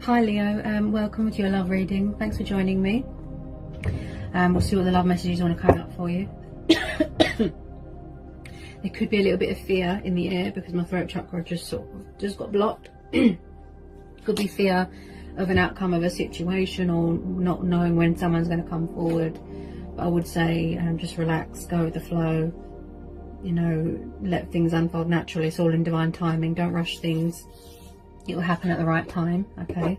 Hi Leo, welcome to your love reading. Thanks for joining me. We'll see what the love messages want to come up for you. There could be a little bit of fear in the air because my throat chakra just got blocked. Could be fear of an outcome of a situation or not knowing when someone's going to come forward. But I would say just relax, go with the flow. You know, let things unfold naturally. It's all in divine timing. Don't rush things. It will happen at the right time. Okay.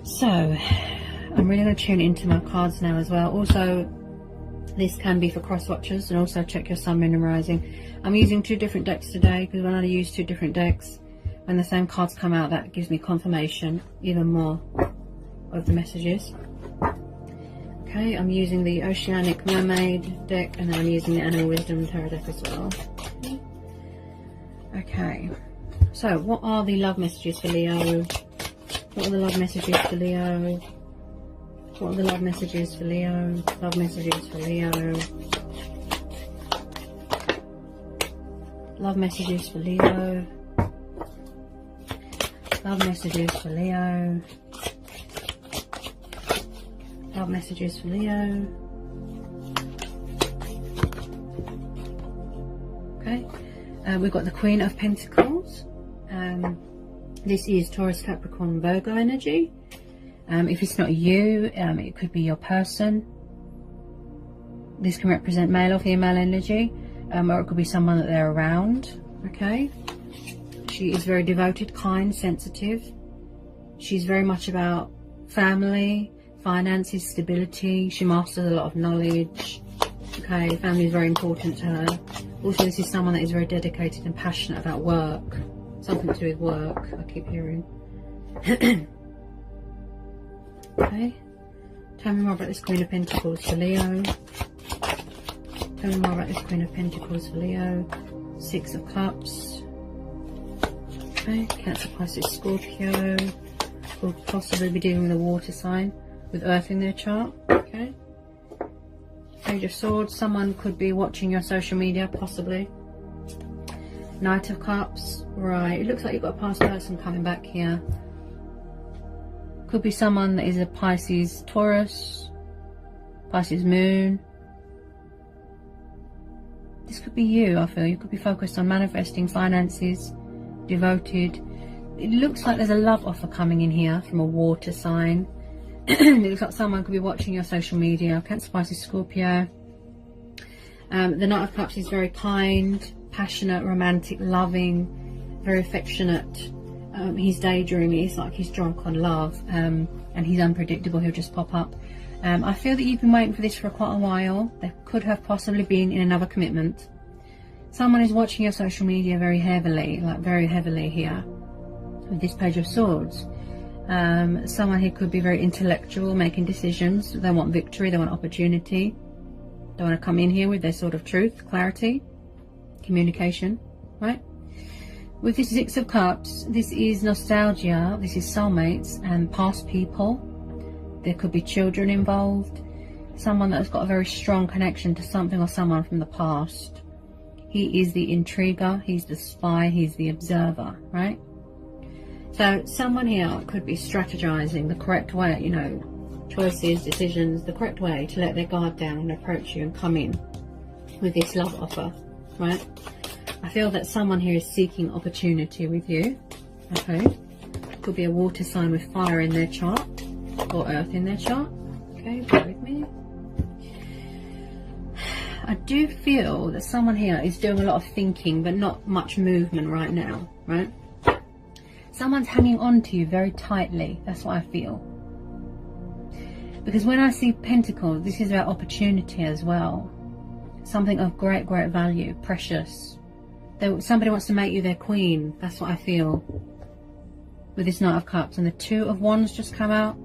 So I'm really going to tune into my cards now as well. Also, this can be for cross watchers, and also check your sun, moon and rising. I'm using 2 different decks today because when I use 2 different decks, when the same cards come out, that gives me confirmation even more of the messages. Okay, I'm using the Oceanic Mermaid deck, and then I'm using the Animal Wisdom Tarot deck as well. Okay, so what are the love messages for Leo? What are the love messages for Leo? What are the love messages for Leo? Love messages for Leo. Love messages for Leo. Love messages for Leo. Love messages for Leo. Okay, we've got the Queen of Pentacles. This is Taurus, Capricorn, Virgo energy. If it's not you, it could be your person. This can represent male or female energy, or it could be someone that they're around. Okay, she is very devoted, kind, sensitive. She's very much about family, finances, stability. She masters a lot of knowledge. Okay, family is very important to her. Also, this is someone that is very dedicated and passionate about work. Something to do with work, I keep hearing. Okay, tell me more about this Queen of Pentacles for Leo. Tell me more about this Queen of Pentacles for Leo. 6 of Cups. Okay, Cancer, Pisces, Scorpio. Will possibly be dealing with a water sign with Earth in their chart. Okay. Page of Swords. Someone could be watching your social media, possibly. Knight of Cups. Right, it looks like you've got a past person coming back here. Could be someone that is a Pisces, Taurus, Pisces moon. This could be you, I feel. You could be focused on manifesting, finances, devoted. It looks like there's a love offer coming in here from a water sign. It looks like someone could be watching your social media. Cancer, Pisces, Scorpio. The Knight of Cups is very kind, passionate, romantic, loving, very affectionate. He's daydreaming. It's like he's drunk on love, and he's unpredictable. He'll just pop up. I feel that you've been waiting for this for quite a while. There could have possibly been in another commitment. Someone is watching your social media very heavily, like very heavily here with this Page of Swords. Someone here could be very intellectual, making decisions. They want victory, they want opportunity. They want to come in here with their sort of truth, clarity, communication, right? With this 6 of Cups, this is nostalgia, this is soulmates and past people. There could be children involved. Someone that's got a very strong connection to something or someone from the past. He is the intriguer, he's the spy, he's the observer, right? So someone here could be strategizing the correct way, you know, choices, decisions, the correct way to let their guard down and approach you and come in with this love offer, right? I feel that someone here is seeking opportunity with you. Okay, could be a water sign with fire in their chart or earth in their chart. Okay, bear with me. I do feel that someone here is doing a lot of thinking but not much movement right now, right? Someone's hanging on to you very tightly. That's what I feel. Because when I see Pentacles, this is about opportunity as well. Something of great, great value, precious. Somebody wants to make you their queen. That's what I feel with this Knight of Cups. And the 2 of Wands just come out.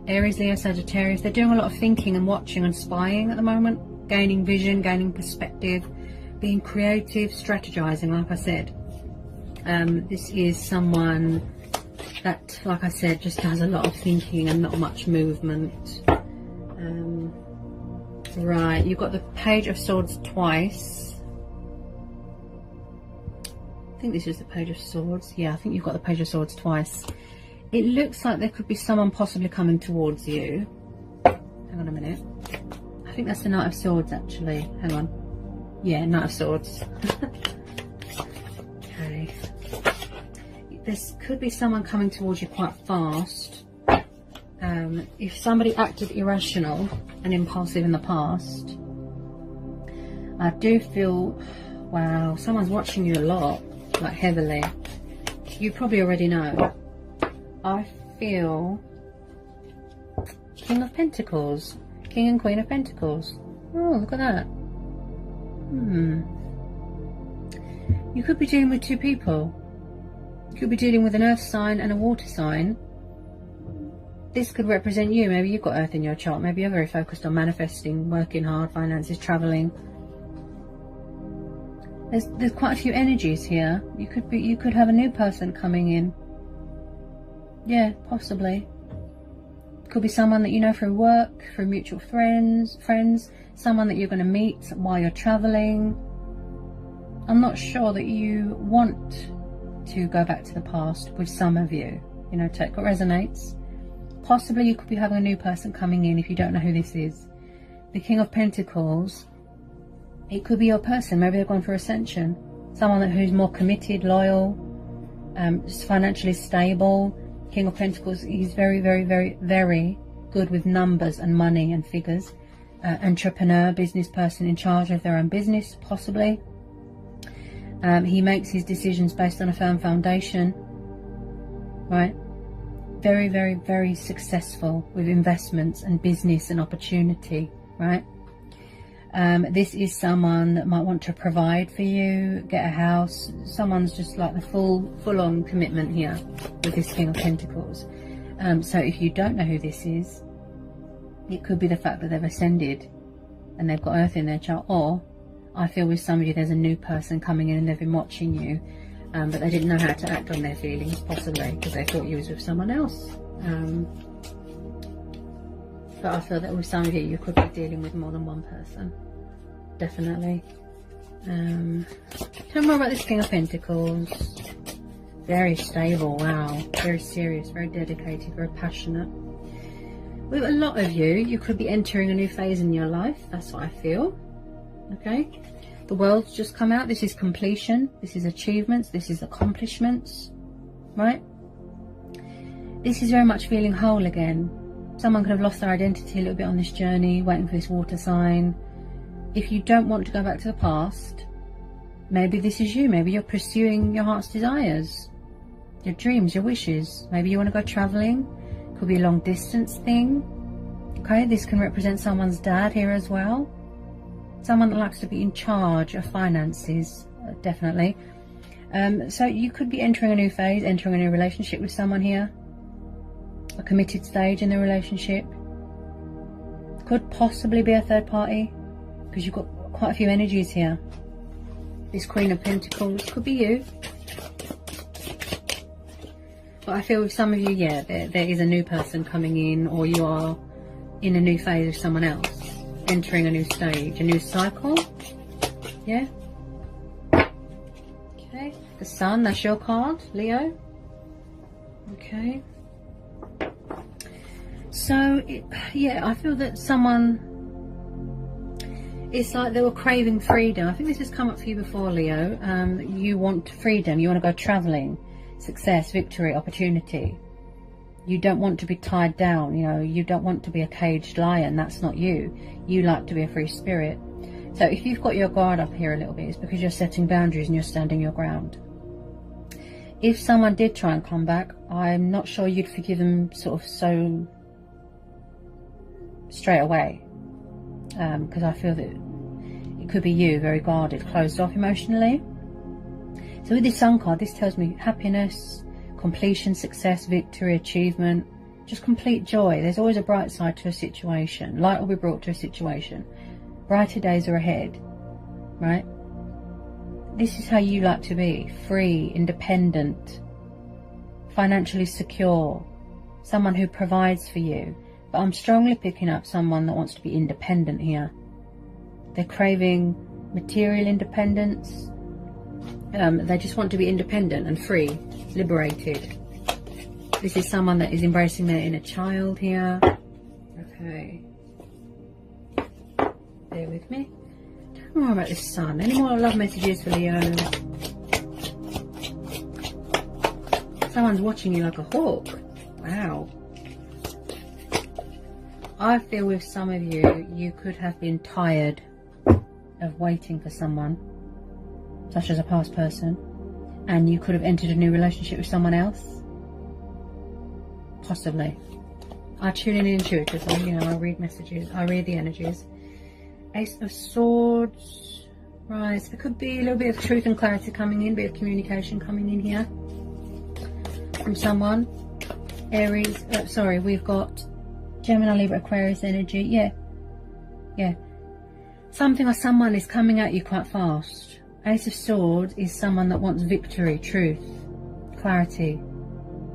Aries, Leo, Sagittarius. They're doing a lot of thinking and watching and spying at the moment. Gaining vision, gaining perspective. Being creative, strategizing, like I said. This is someone that, like I said, just does a lot of thinking and not much movement. Right, you've got the Page of Swords twice. think this is the Page of Swords. Yeah, I think you've got the Page of Swords twice. It looks like there could be someone possibly coming towards you. Hang on a minute. I think that's the Knight of Swords, actually. Hang on. Yeah, Knight of Swords. Okay. There could be someone coming towards you quite fast. If somebody acted irrational and impulsive in the past, I do feel, wow, someone's watching you a lot, like heavily. You probably already know. I feel King of Pentacles, King and Queen of Pentacles. Oh, look at that. You could be dealing with two people. You could be dealing with an earth sign and a water sign. This could represent you. Maybe you've got earth in your chart. Maybe you're very focused on manifesting, working hard, finances, traveling. There's quite a few energies here. You could have a new person coming in. Yeah, possibly. Could be someone that you know through work, through mutual friends, someone that you're going to meet while you're traveling. I'm not sure that you want to go back to the past with some of you. You know, take what resonates. Possibly you could be having a new person coming in if you don't know who this is. The King of Pentacles, it could be your person. Maybe they've gone for ascension. Someone who's more committed, loyal, financially stable. King of Pentacles, he's very, very, very, very good with numbers and money and figures. Entrepreneur, business person in charge of their own business, possibly. He makes his decisions based on a firm foundation, right? Very, very, very successful with investments and business and opportunity, right? This is someone that might want to provide for you, get a house. Someone's just like the full-on commitment here with this King of Pentacles. So if you don't know who this is, it could be the fact that they've ascended and they've got earth in their chart, or I feel with some of you there's a new person coming in and they've been watching you, but they didn't know how to act on their feelings, possibly because they thought you was with someone else. But I feel that with some of you could be dealing with more than one person. Definitely. Tell me more about this King of Pentacles. Very stable, wow. Very serious, very dedicated, very passionate. With a lot of you, you could be entering a new phase in your life. That's what I feel. Okay. The World's just come out. This is completion. This is achievements. This is accomplishments. Right? This is very much feeling whole again. Someone could have lost their identity a little bit on this journey, waiting for this water sign. If you don't want to go back to the past, maybe this is you. Maybe you're pursuing your heart's desires, your dreams, your wishes. Maybe you want to go traveling. Could be a long distance thing. Okay, this can represent someone's dad here as well. Someone that likes to be in charge of finances, definitely. So you could be entering a new phase, entering a new relationship with someone here. A committed stage in the relationship. Could possibly be a third party, because you've got quite a few energies here. This Queen of Pentacles could be you. But I feel with some of you, yeah, there is a new person coming in, or you are in a new phase with someone else. Entering a new stage, a new cycle. Yeah. Okay. The Sun, that's your card, Leo. Okay. So, yeah, I feel that someone, it's like they were craving freedom. I think this has come up for you before, Leo. You want freedom. You want to go traveling. Success, victory, opportunity. You don't want to be tied down. You know, you don't want to be a caged lion. That's not you. You like to be a free spirit. So if you've got your guard up here a little bit, it's because you're setting boundaries and you're standing your ground. If someone did try and come back, I'm not sure you'd forgive them sort of so straight away, because I feel that it could be you, very guarded, closed off emotionally. So with this Sun card, this tells me happiness, completion, success, victory, achievement, just complete joy. There's always a bright side to a situation. Light will be brought to a situation. Brighter days are ahead, right? This is how you like to be: free, independent, financially secure, someone who provides for you. But I'm strongly picking up someone that wants to be independent here. They're craving material independence, They just want to be independent and free, liberated. This is someone that is embracing their inner child here. Okay. Bear with me. Tell me more about this sun. Any more love messages for Leo? Someone's watching you like a hawk. Wow. I feel with some of you, you could have been tired of waiting for someone, such as a past person, and you could have entered a new relationship with someone else. Possibly. I tune in intuitively, you know, I read messages, I read the energies. Ace of Swords. Right, so there could be a little bit of truth and clarity coming in, a bit of communication coming in here from someone. Aries, sorry, we've got Gemini, Libra, Aquarius energy. Yeah. Something or someone is coming at you quite fast. Ace of Swords is someone that wants victory, truth, clarity,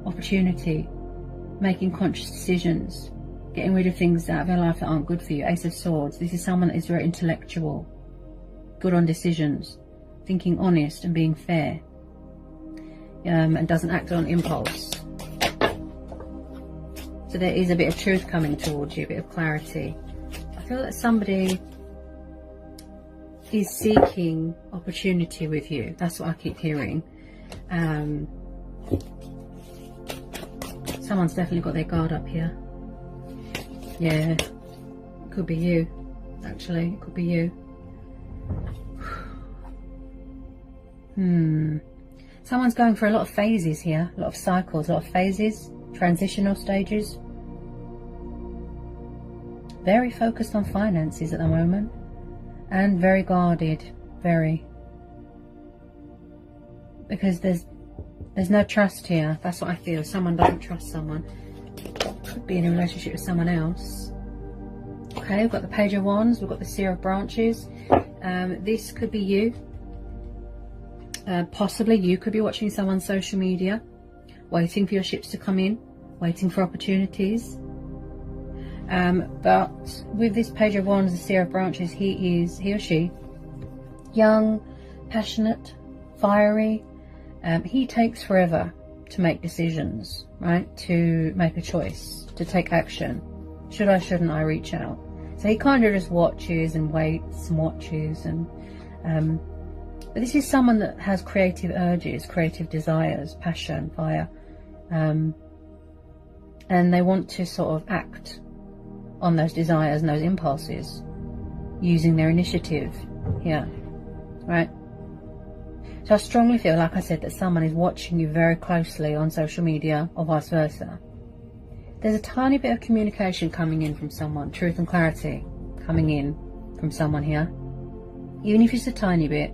opportunity, making conscious decisions, getting rid of things out of your life that aren't good for you. Ace of Swords, this is someone that is very intellectual, good on decisions, thinking honest and being fair, and doesn't act on impulse. So there is a bit of truth coming towards you, a bit of clarity. I feel that somebody is seeking opportunity with you. That's what I keep hearing. Someone's definitely got their guard up here. Yeah, it could be you. Actually, it could be you. Someone's going for a lot of phases here, a lot of cycles, a lot of phases, transitional stages. Very focused on finances at the moment, and very guarded, very. Because there's no trust here. That's what I feel. Someone doesn't trust someone. Could be in a relationship with someone else. Okay, we've got the Page of Wands, we've got the Seer of Branches. This could be you. Possibly you could be watching someone's social media, waiting for your ships to come in, waiting for opportunities. But with this Page of Wands, the Seer of Branches, he or she, young, passionate, fiery. He takes forever to make decisions, right? To make a choice, to take action. Should I, shouldn't I reach out? So he kind of just watches and waits and watches. But this is someone that has creative urges, creative desires, passion, fire. And they want to sort of act on those desires and those impulses using their initiative here, right? So I strongly feel, like I said, that someone is watching you very closely on social media or vice versa. There's a tiny bit of communication coming in from someone, truth and clarity coming in from someone here, even if it's a tiny bit.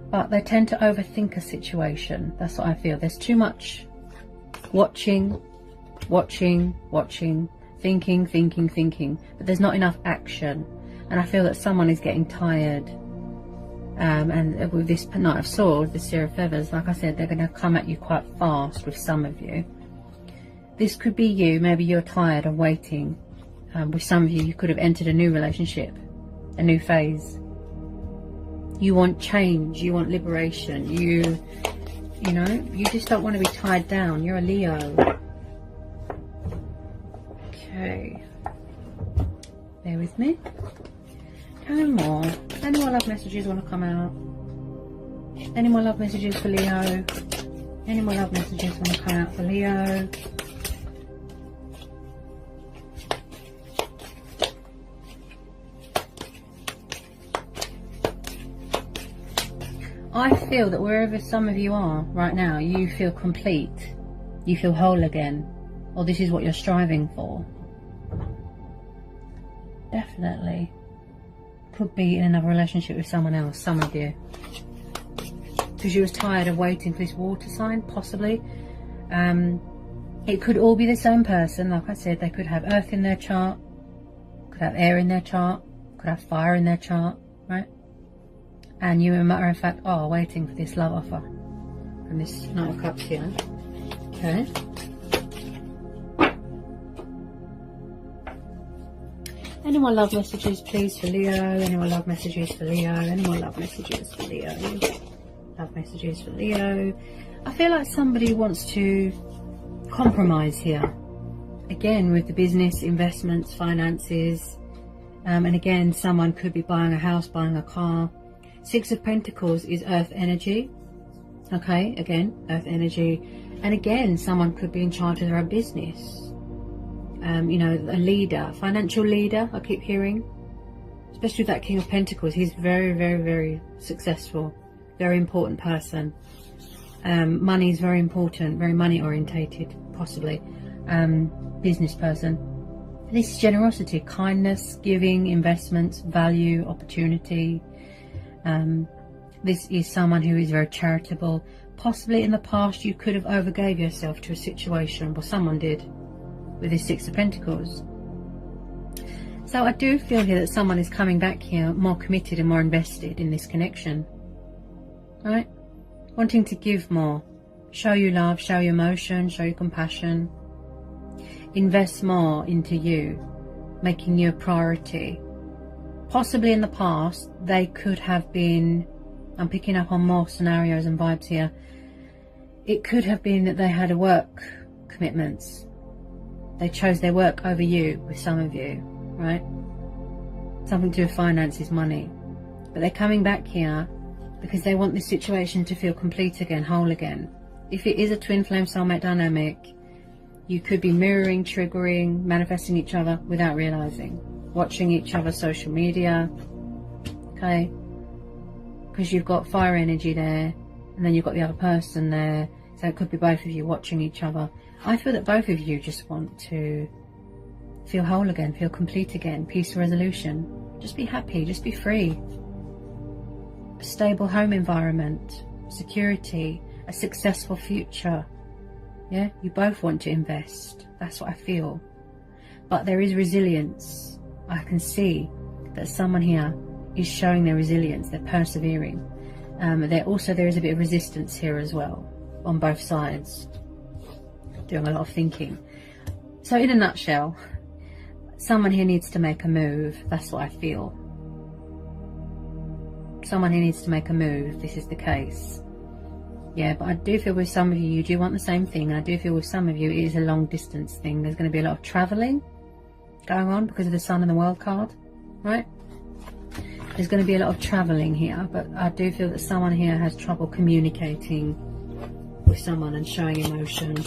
But they tend to overthink a situation. That's what I feel. There's too much watching, thinking, but there's not enough action. And I feel that someone is getting tired. And with this Knight of Swords, the Seer of Feathers, like I said, they're going to come at you quite fast with some of you. This could be you. Maybe you're tired of waiting. With some of you, you could have entered a new relationship, a new phase. You want change, you want liberation, you know, you just don't want to be tied down. You're a Leo. Okay. Bear with me. Any more love messages want to come out? Any more love messages for Leo? Any more love messages want to come out for Leo? I feel that wherever some of you are right now, you feel complete. You feel whole again. Or this is what you're striving for. Definitely. Could be in another relationship with someone else, some of you. Because you was tired of waiting for this water sign, possibly. It could all be the same person. Like I said, they could have earth in their chart. Could have air in their chart. Could have fire in their chart, right? And you, as a matter of fact, are waiting for this love offer. And this Knight of Cups here. Okay. Any more love messages, please, for Leo? Any more love messages for Leo? Any more love messages for Leo? Love messages for Leo. I feel like somebody wants to compromise here. Again, with the business, investments, finances. And again, someone could be buying a house, buying a car. Six of Pentacles is earth energy. Okay, again, earth energy. And again, someone could be in charge of their own business. You know, a leader, financial leader, I keep hearing. Especially with that King of Pentacles. He's very, very, very successful. Very important person. Money is very important, very money orientated, possibly. Business person. This is generosity, kindness, giving, investments, value, opportunity. This is someone who is very charitable. Possibly in the past you could have overgave yourself to a situation, or someone did, with this Six of Pentacles. So I do feel here that someone is coming back here more committed and more invested in this connection. Right? Wanting to give more. Show you love, show you emotion, show you compassion. Invest more into you. Making you a priority. Possibly in the past, they could have been... I'm picking up on more scenarios and vibes here. It could have been that they had a work commitments. They chose their work over you, with some of you. Right? Something to do with finances, money. But they're coming back here because they want this situation to feel complete again, whole again. If it is a twin flame soulmate dynamic, you could be mirroring, triggering, manifesting each other without realizing. Watching each other's social media. Okay? Because you've got fire energy there, and then you've got the other person there. So it could be both of you watching each other. I feel that both of you just want to feel whole again, feel complete again, peace, resolution. Just be happy, just be free. A stable home environment, security, a successful future. Yeah, you both want to invest. That's what I feel. But there is resilience. I can see that someone here is showing their resilience, they're persevering. There is a bit of resistance here as well, on both sides. Doing a lot of thinking. So in a nutshell, someone here needs to make a move. That's what I feel. Someone here needs to make a move if this is the case. Yeah, but I do feel with some of you, you do want the same thing. And I do feel with some of you, it is a long distance thing. There's going to be a lot of travelling going on because of the Sun and the World card. Right? There's going to be a lot of travelling here. But I do feel that someone here has trouble communicating with someone and showing emotion.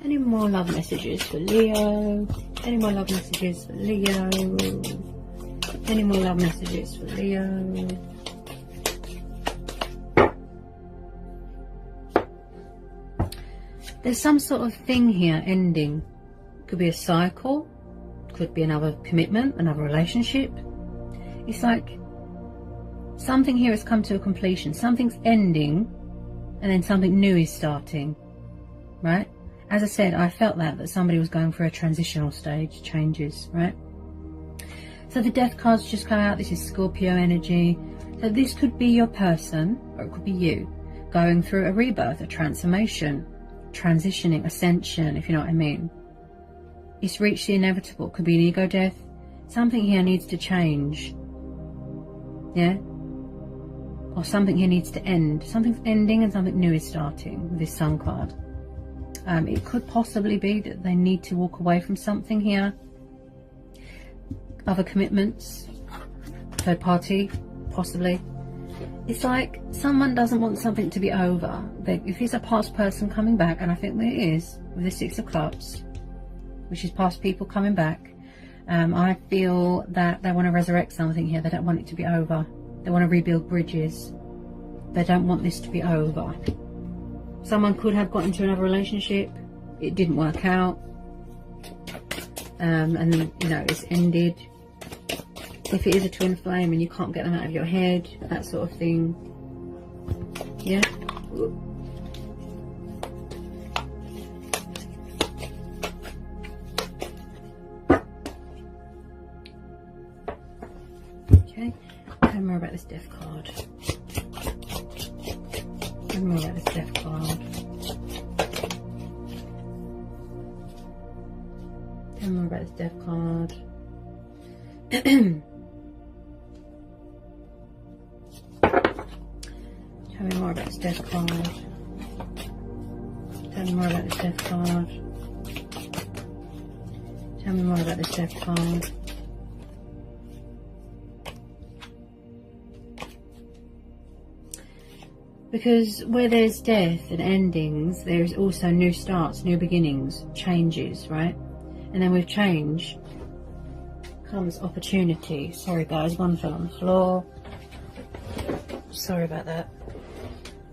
Any more love messages for Leo? Any more love messages for Leo? Any more love messages for Leo? There's some sort of thing here ending. Could be a cycle. Could be another commitment, another relationship. It's like something here has come to a completion. Something's ending and then something new is starting. Right? As I said, I felt that somebody was going through a transitional stage, changes, right? So the Death cards just come out. This is Scorpio energy. So this could be your person, or it could be you, going through a rebirth, a transformation, transitioning, ascension, if you know what I mean. It's reached the inevitable. Could be an ego death. Something here needs to change. Yeah? Or something here needs to end. Something's ending and something new is starting with this Sun card. It could possibly be that they need to walk away from something here. Other commitments. Third party, possibly. It's like someone doesn't want something to be over. If it's a past person coming back, and I think there is, with the Six of Cups, which is past people coming back, I feel that they want to resurrect something here. They don't want it to be over. They want to rebuild bridges. They don't want this to be over. Someone could have got into another relationship. It didn't work out. And, you know, it's ended. If it is a twin flame and you can't get them out of your head, that sort of thing. Yeah. Okay. Tell me more about this Death card. Tell me more about this Death card. Tell me more about this Death card. Tell me more about this death card. Tell me more about this death card. Tell me more about this death card. Because where there's death and endings, there's also new starts, new beginnings, changes, right? And then with change comes opportunity. Sorry guys, one fell on the floor. Sorry about that.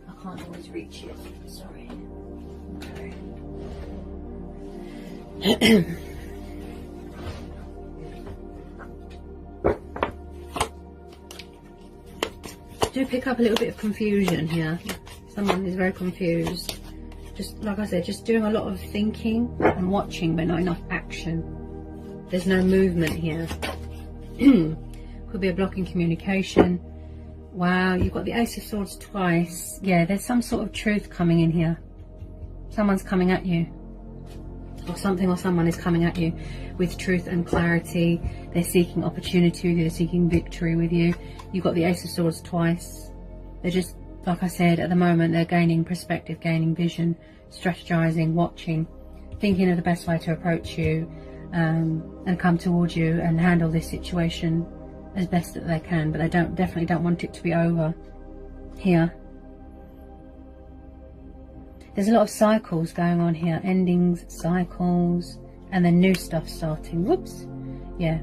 I can't always reach it. Sorry. Okay. Do pick up a little bit of confusion here. Someone is very confused. Just like I said, just doing a lot of thinking and watching, but not enough action. There's no movement here. Could be a block in communication. Wow, you've got the Ace of Swords twice. Yeah, there's some sort of truth coming in here. Someone's coming at you. Or something or someone is coming at you with truth and clarity. They're seeking opportunity with you. They're seeking victory with you. You've got the Ace of Swords twice. They're just, like I said, at the moment, they're gaining perspective, gaining vision, strategizing, watching, thinking of the best way to approach you and come towards you and handle this situation as best that they can. But they definitely don't want it to be over here. There's a lot of cycles going on here, endings, cycles, and then new stuff starting. Whoops. Yeah.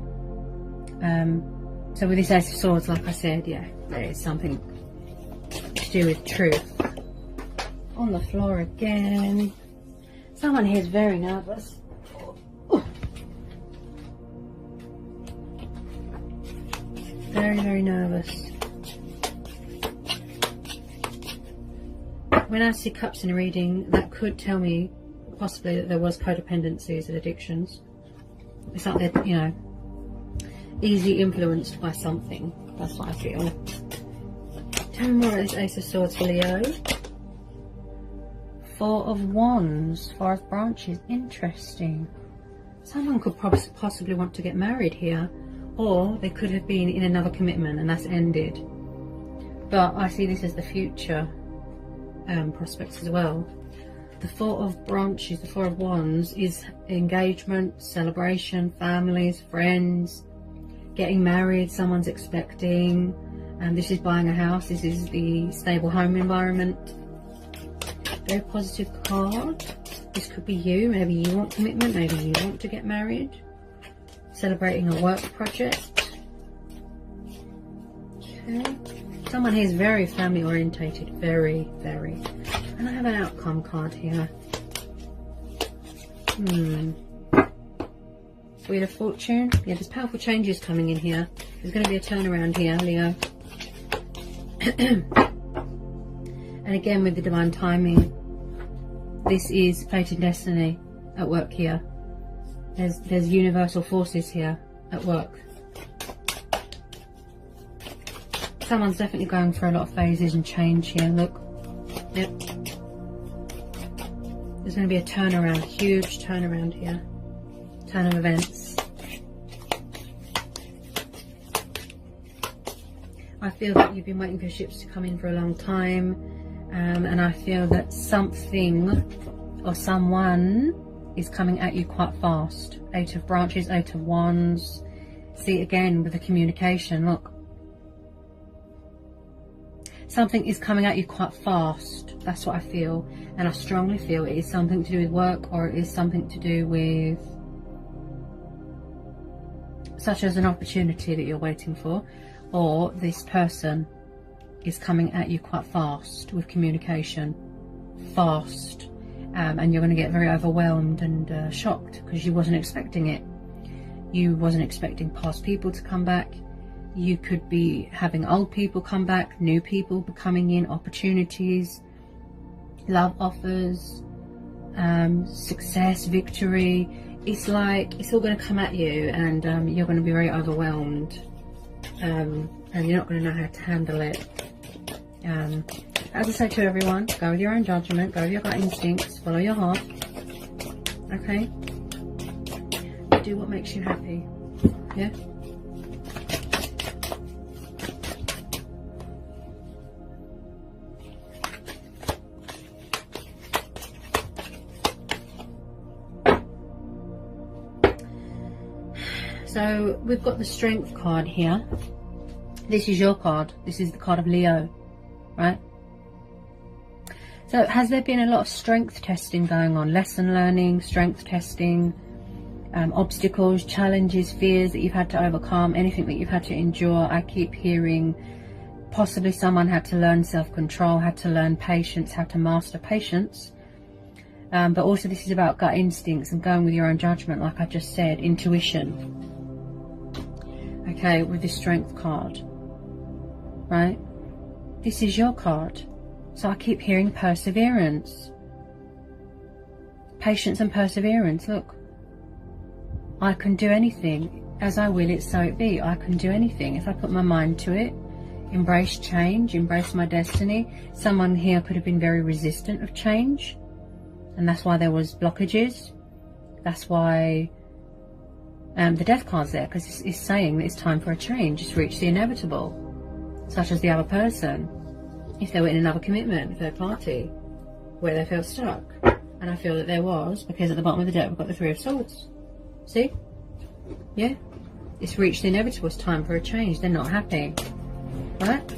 So with this Ace of Swords, like I said, yeah, there is something to do with truth. On the floor again. Someone here is very nervous. Very, very nervous. When I see cups in a reading, that could tell me possibly that there was codependencies and addictions. It's like they're, you know, easily influenced by something. That's what I feel. Tell me more about this Ace of Swords for Leo. Four of Wands, 4 of Branches. Interesting. Someone could possibly want to get married here, or they could have been in another commitment and that's ended. But I see this as the future prospects as well. The 4 of Branches, the 4 of Wands is engagement, celebration, families, friends, getting married, someone's expecting, and this is buying a house. This is the stable home environment. Very positive card. This could be you. Maybe you want commitment, maybe you want to get married, celebrating a work project. Okay. Someone here is very family orientated, very, very. And I have an outcome card here. Wheel of Fortune. Yeah, there's powerful changes coming in here. There's going to be a turnaround here, Leo. And again, with the divine timing, this is fate and destiny at work here. There's universal forces here at work. Someone's definitely going through a lot of phases and change here. Look. Yep. There's going to be a turnaround, huge turnaround here. Turn of events. I feel that you've been waiting for ships to come in for a long time. And I feel that something or someone is coming at you quite fast. 8 of Branches, 8 of Wands. See again with the communication, look. Something is coming at you quite fast. That's what I feel. And I strongly feel it is something to do with work, or it is something to do with such as an opportunity that you're waiting for, or this person is coming at you quite fast with communication. Fast. And you're going to get very overwhelmed and shocked because you wasn't expecting it. You wasn't expecting past people to come back. You could be having old people come back, new people coming in, opportunities, love offers, success, victory. It's like it's all going to come at you, and you're going to be very overwhelmed, and you're not going to know how to handle it. As I say to everyone, go with your own judgment, go with your gut instincts, follow your heart. Okay? Do what makes you happy. Yeah? So we've got the Strength card here. This is your card. This is the card of Leo, right? So has there been a lot of strength testing going on? Lesson learning, strength testing, obstacles, challenges, fears that you've had to overcome, anything that you've had to endure. I keep hearing possibly someone had to learn self-control, had to learn patience, had to master patience. But also this is about gut instincts and going with your own judgment, like I just said, intuition. Okay, with the Strength card, right? This is your card. So I keep hearing perseverance. Patience and perseverance. Look, I can do anything. As I will it, so it be. I can do anything if I put my mind to it. Embrace change, embrace my destiny. Someone here could have been very resistant of change, and that's why there was blockages. That's why the Death card's there, because it's saying that it's time for a change. It's reached the inevitable, such as the other person. If they were in another commitment, third party, where they felt stuck. And I feel that there was, because at the bottom of the deck we've got the Three of Swords. See? Yeah? It's reached the inevitable. It's time for a change. They're not happy. Right?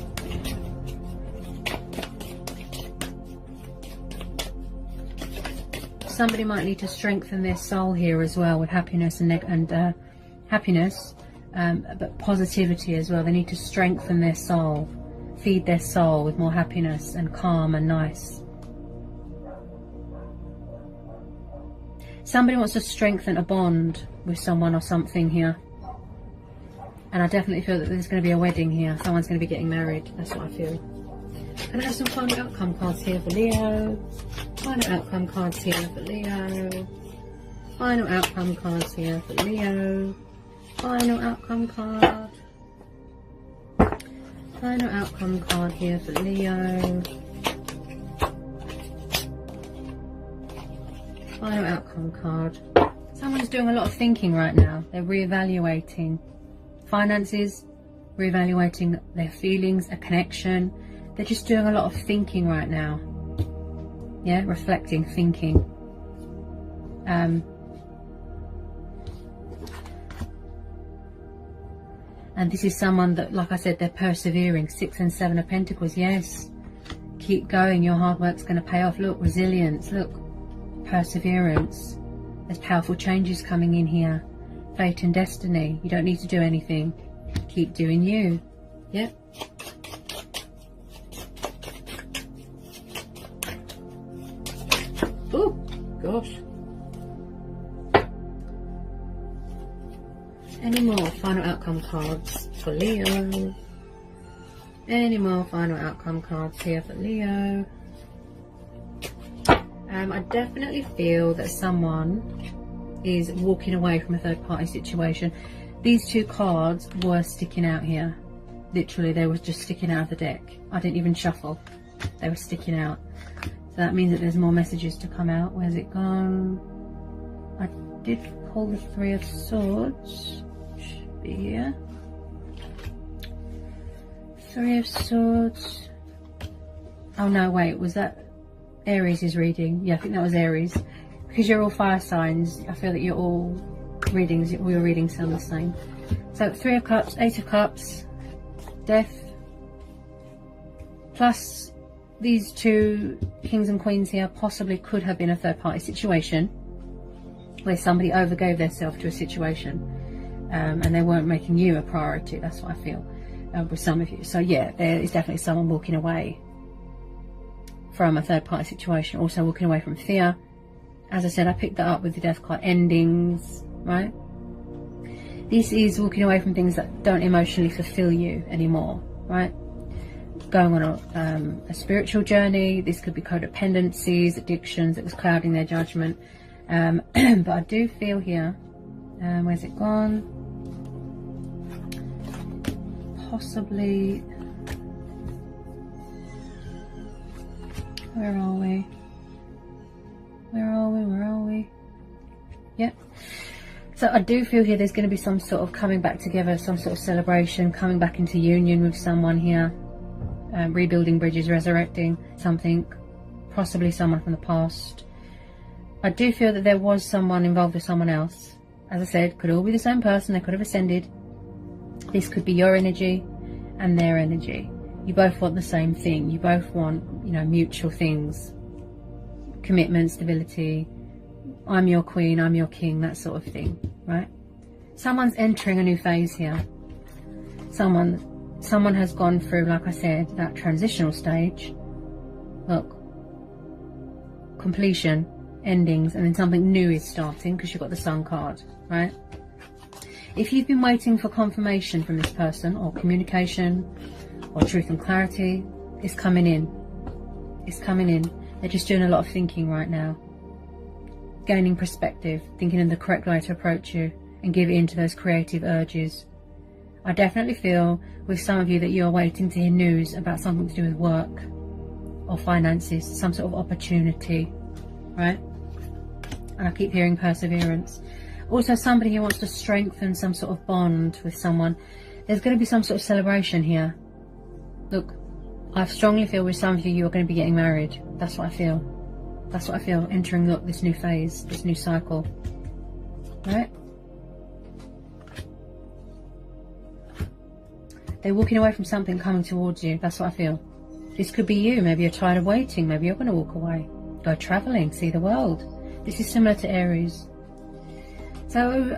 Somebody might need to strengthen their soul here as well, with happiness and happiness, but positivity as well. They need to strengthen their soul. Feed their soul with more happiness and calm and nice. Somebody wants to strengthen a bond with someone or something here. And I definitely feel that there's going to be a wedding here. Someone's going to be getting married. That's what I feel. Can I have some final outcome cards here for Leo? Final outcome cards here for Leo. Final outcome cards here for Leo. Final outcome card. Final outcome card here for Leo. Final outcome card. Someone's doing a lot of thinking right now. They're reevaluating finances, reevaluating their feelings, a connection. They're just doing a lot of thinking right now. Yeah, reflecting, thinking. And this is someone that, like I said, they're persevering. 6 and 7 of Pentacles, yes. Keep going, your hard work's going to pay off. Look, resilience, look, perseverance. There's powerful changes coming in here. Fate and destiny. You don't need to do anything. Keep doing you. Yep. Oh, gosh. Any more final outcome cards for Leo? Any more final outcome cards here for Leo? I definitely feel that someone is walking away from a third party situation. These two cards were sticking out here. Literally, they were just sticking out of the deck. I didn't even shuffle. They were sticking out. So that means that there's more messages to come out. Where's it gone? I did pull the Three of Swords. Should be here. Three of Swords. Oh no, wait, was that Aries' reading? Yeah, I think that was Aries. Because you're all fire signs, I feel that you're all readings, all your readings sound the same. So 3 of Cups, 8 of Cups, Death, plus these two Kings and Queens here possibly could have been a third party situation where somebody overgave themselves to a situation and they weren't making you a priority. That's what I feel with some of you. So yeah, there is definitely someone walking away from a third party situation, also walking away from fear. As I said, I picked that up with the Death card, endings, right? This is walking away from things that don't emotionally fulfill you anymore, right? Going on a spiritual journey. This could be codependencies, addictions that was clouding their judgment. But I do feel here, where's it gone? Possibly, where are we? Where are we? Where are we? Yep. So I do feel here there's going to be some sort of coming back together, some sort of celebration, coming back into union with someone here, rebuilding bridges, resurrecting something, possibly someone from the past. I do feel that there was someone involved with someone else, As I said, could all be the same person. They could have ascended. This could be your energy and their energy. You both want the same thing. You both want, you know, mutual things. Commitment, stability. I'm your queen, I'm your king, that sort of thing, right? Someone's entering a new phase here. Someone has gone through, like I said, that transitional stage. Look, completion, endings, and then something new is starting because you've got the Sun card, right? If you've been waiting for confirmation from this person, or communication, or truth and clarity, it's coming in. It's coming in. They're just doing a lot of thinking right now. Gaining perspective, thinking of the correct way to approach you and give in to those creative urges. I definitely feel with some of you that you're waiting to hear news about something to do with work or finances, some sort of opportunity, right? And I keep hearing perseverance. Also, somebody who wants to strengthen some sort of bond with someone. There's going to be some sort of celebration here. Look, I strongly feel with some of you, you're going to be getting married. That's what I feel. That's what I feel, entering, look, this new phase, this new cycle, right? They're walking away from something coming towards you. That's what I feel. This could be you. Maybe you're tired of waiting. Maybe you're going to walk away. Go traveling, see the world. This is similar to Aries. So,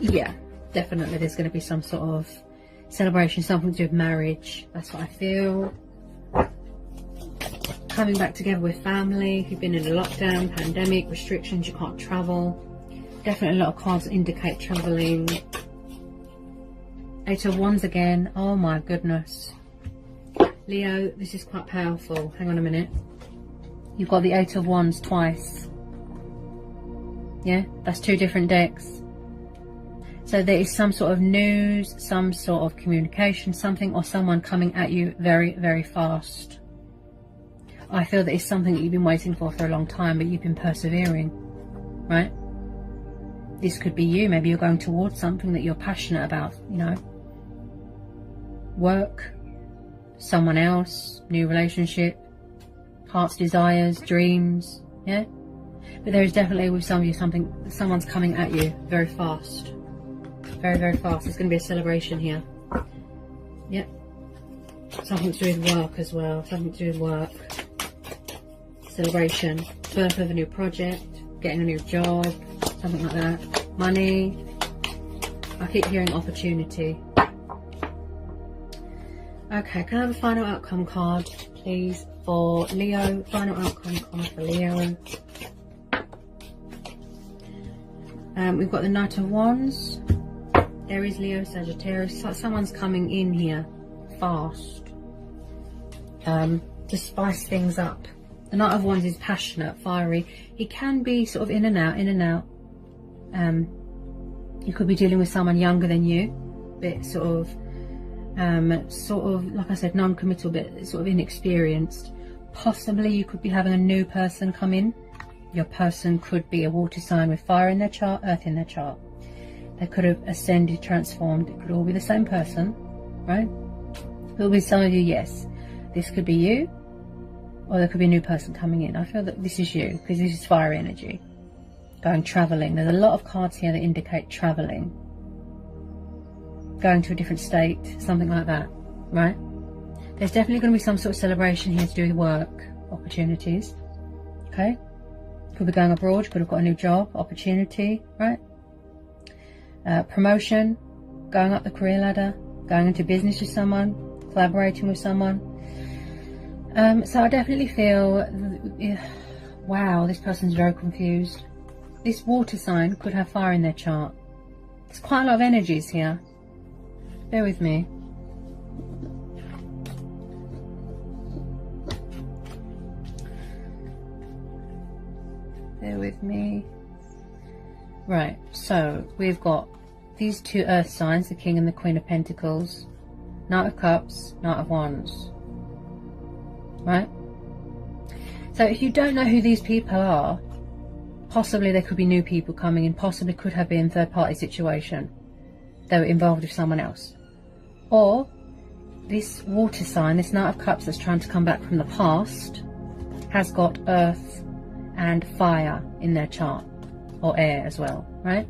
yeah, definitely there's going to be some sort of celebration, something to do with marriage. That's what I feel. Coming back together with family. You've been in a lockdown, pandemic, restrictions, you can't travel. Definitely a lot of cards indicate traveling. 8 of Wands again. Oh my goodness. Leo, this is quite powerful. Hang on a minute. You've got the 8 of Wands twice. Yeah, that's 2 different decks. So there is some sort of news, some sort of communication, something or someone coming at you very, very fast. I feel that it's something that you've been waiting for a long time, but you've been persevering, right? This could be you. Maybe you're going towards something that you're passionate about, you know. Work, someone else, new relationship, heart's desires, dreams, yeah? But there is definitely with some of you someone's coming at you very fast. Very, very fast. There's going to be a celebration here. Yep. Something to do with work as well. Something to do with work. Celebration. Birth of a new project. Getting a new job. Something like that. Money. I keep hearing opportunity. Okay, can I have a final outcome card, please, for Leo? Final outcome card for Leo. We've got the Knight of Wands. Aries, Leo, Sagittarius. Someone's coming in here fast to spice things up. The Knight of Wands is passionate, fiery. He can be sort of in and out, in and out. You could be dealing with someone younger than you, bit sort of like I said, non-committal, bit sort of inexperienced. Possibly you could be having a new person come in. Your person could be a water sign with fire in their chart, earth in their chart. They could have ascended, transformed. It could all be the same person, right? But with some of you, yes, this could be you, or there could be a new person coming in. I feel that this is you, because this is fire energy. Going traveling. There's a lot of cards here that indicate traveling. Going to a different state, something like that, right? There's definitely going to be some sort of celebration here to do with work, opportunities, okay? Could be going abroad, could have got a new job, opportunity, right? Promotion, going up the career ladder, going into business with someone, collaborating with someone. So I definitely feel, wow, this person's very confused. This water sign could have fire in their chart. There's quite a lot of energies here. Bear with me. Bear with me. Right, so we've got these 2 earth signs, the King and the Queen of Pentacles, Knight of Cups, Knight of Wands. Right? So if you don't know who these people are, possibly there could be new people coming in, possibly could have been third-party situation. They were involved with someone else. Or this water sign, this Knight of Cups that's trying to come back from the past, has got earth and fire in their chart, or air as well, right?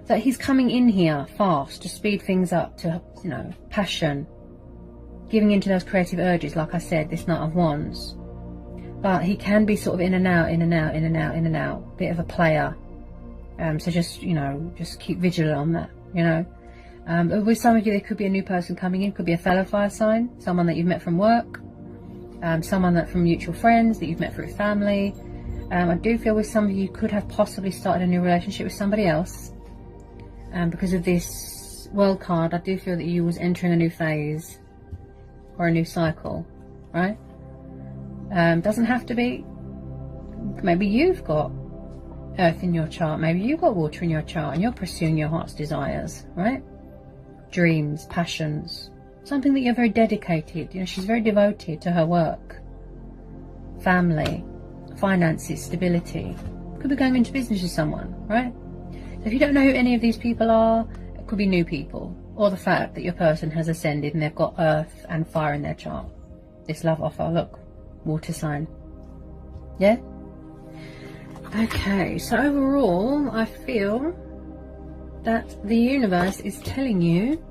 So he's coming in here fast to speed things up, to, you know, passion, giving into those creative urges, like I said, this Knight of Wands. But he can be sort of in and out, in and out, in and out, in and out, bit of a player. So just, you know, just keep vigilant on that, you know. With some of you, there could be a new person coming in, could be a fellow fire sign, someone that you've met from work, someone that from mutual friends that you've met through family. I do feel with some of you could have possibly started a new relationship with somebody else. Because of this World card, I do feel that you was entering a new phase or a new cycle, right? Doesn't have to be. Maybe you've got earth in your chart, maybe you've got water in your chart, and you're pursuing your heart's desires, right? Dreams, passions, something that you're very dedicated, you know, she's very devoted to her work, family, finances, stability. Could be going into business with someone, right? So if you don't know who any of these people are, it could be new people, or the fact that your person has ascended and they've got earth and fire in their chart. This love offer, look, water sign, yeah? Okay, so overall, I feel that the universe is telling you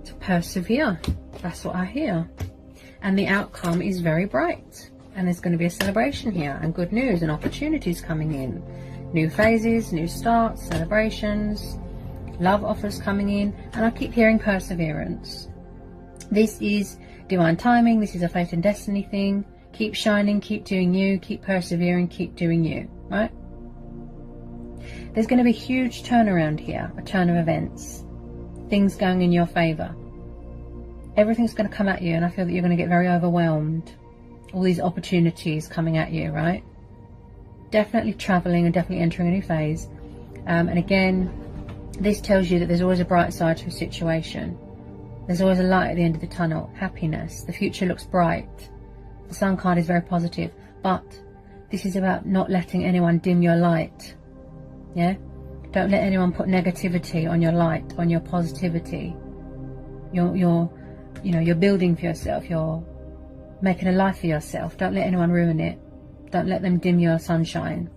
to persevere. That's what I hear. And the outcome is very bright. And there's going to be a celebration here, and good news and opportunities coming in. New phases, new starts, celebrations, love offers coming in. And I keep hearing perseverance. This is divine timing. This is a fate and destiny thing. Keep shining, keep doing you, keep persevering, keep doing you. Right? There's going to be a huge turnaround here, a turn of events, things going in your favor. Everything's going to come at you, and I feel that you're going to get very overwhelmed. All these opportunities coming at you, right? Definitely traveling and definitely entering a new phase. And again, this tells you that there's always a bright side to a situation. There's always a light at the end of the tunnel. Happiness. The future looks bright. The Sun card is very positive, but this is about not letting anyone dim your light. Yeah? Don't let anyone put negativity on your light, on your positivity. You're building for yourself. You're making a life for yourself. Don't let anyone ruin it. Don't let them dim your sunshine.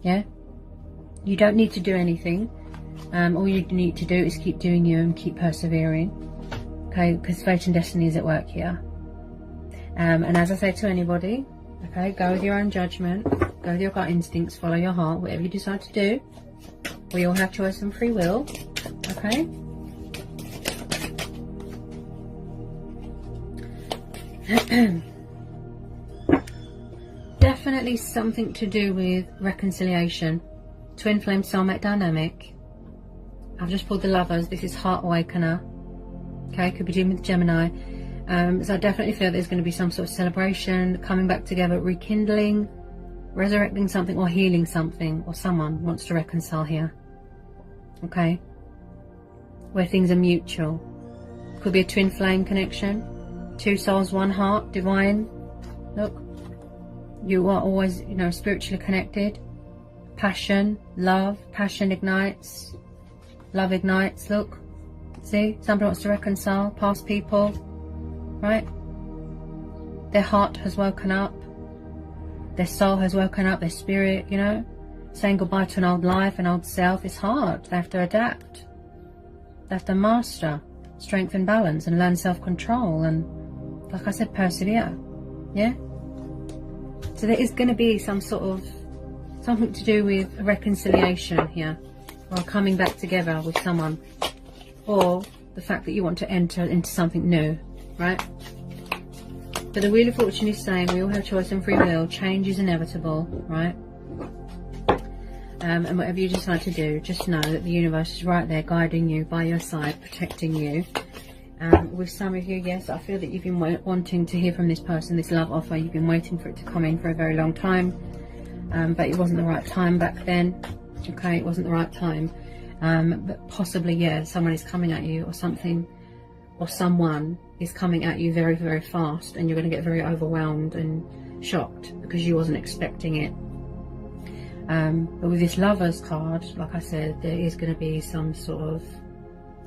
Yeah? You don't need to do anything. All you need to do is keep doing you and keep persevering. Okay? Because fate and destiny is at work here. And as I say to anybody, okay, go with your own judgment, go with your gut instincts, follow your heart, whatever you decide to do. We all have choice and free will, okay? Definitely something to do with reconciliation, twin flame soulmate dynamic. I've just pulled the Lovers. This is Heart Awakener, okay? Could be dealing with Gemini. So I definitely feel there's going to be some sort of celebration, coming back together, rekindling, resurrecting something, or healing something, or someone wants to reconcile here. Okay? Where things are mutual. Could be a twin flame connection. Two souls, one heart, divine. Look. You are always, you know, spiritually connected. Passion, love, passion ignites. Love ignites, look. See? Somebody wants to reconcile, past people. Right? Their heart has woken up, their soul has woken up, their spirit, you know, saying goodbye to an old life, an old self is hard. They have to adapt, they have to master strength and balance and learn self-control, and like I said, persevere. Yeah? So there is going to be some sort of something to do with reconciliation here, or coming back together with someone, or the fact that you want to enter into something new. Right? But the Wheel of Fortune is saying we all have choice and free will. Change is inevitable, right? And whatever you decide to do, just know that the universe is right there, guiding you, by your side, protecting you. With some of you, yes, I feel that you've been wanting to hear from this person, this love offer. You've been waiting for it to come in for a very long time, but it wasn't the right time back then. Okay, it wasn't the right time. But possibly, yeah, someone is coming at you, or something, or someone is coming at you very, very fast, and you're going to get very overwhelmed and shocked because you wasn't expecting it. But with this Lovers card, like I said, there is going to be some sort of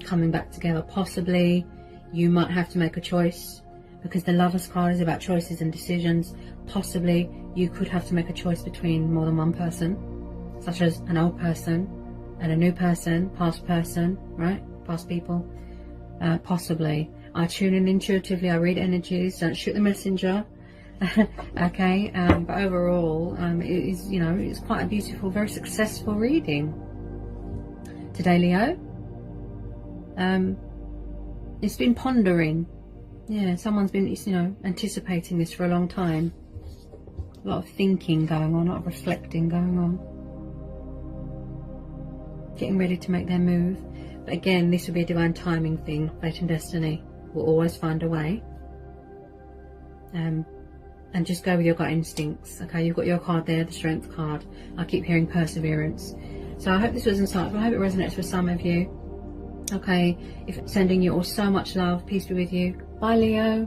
coming back together. Possibly you might have to make a choice, because the Lovers card is about choices and decisions. Possibly you could have to make a choice between more than one person, such as an old person, and a new person, past person, right? Past people, possibly. I tune in intuitively, I read energies, don't shoot the messenger. Okay, but overall, it is, you know, it's quite a beautiful, very successful reading today, Leo. It's been pondering. Yeah, someone's been, you know, anticipating this for a long time. A lot of thinking going on, a lot of reflecting going on. Getting ready to make their move. But again, this will be a divine timing thing. Fate and destiny will always find a way. And just go with your gut instincts. Okay, you've got your card there, the Strength card. I keep hearing perseverance. So I hope this was insightful. I hope it resonates with some of you. Okay, if it's sending you all so much love, peace be with you. Bye, Leo.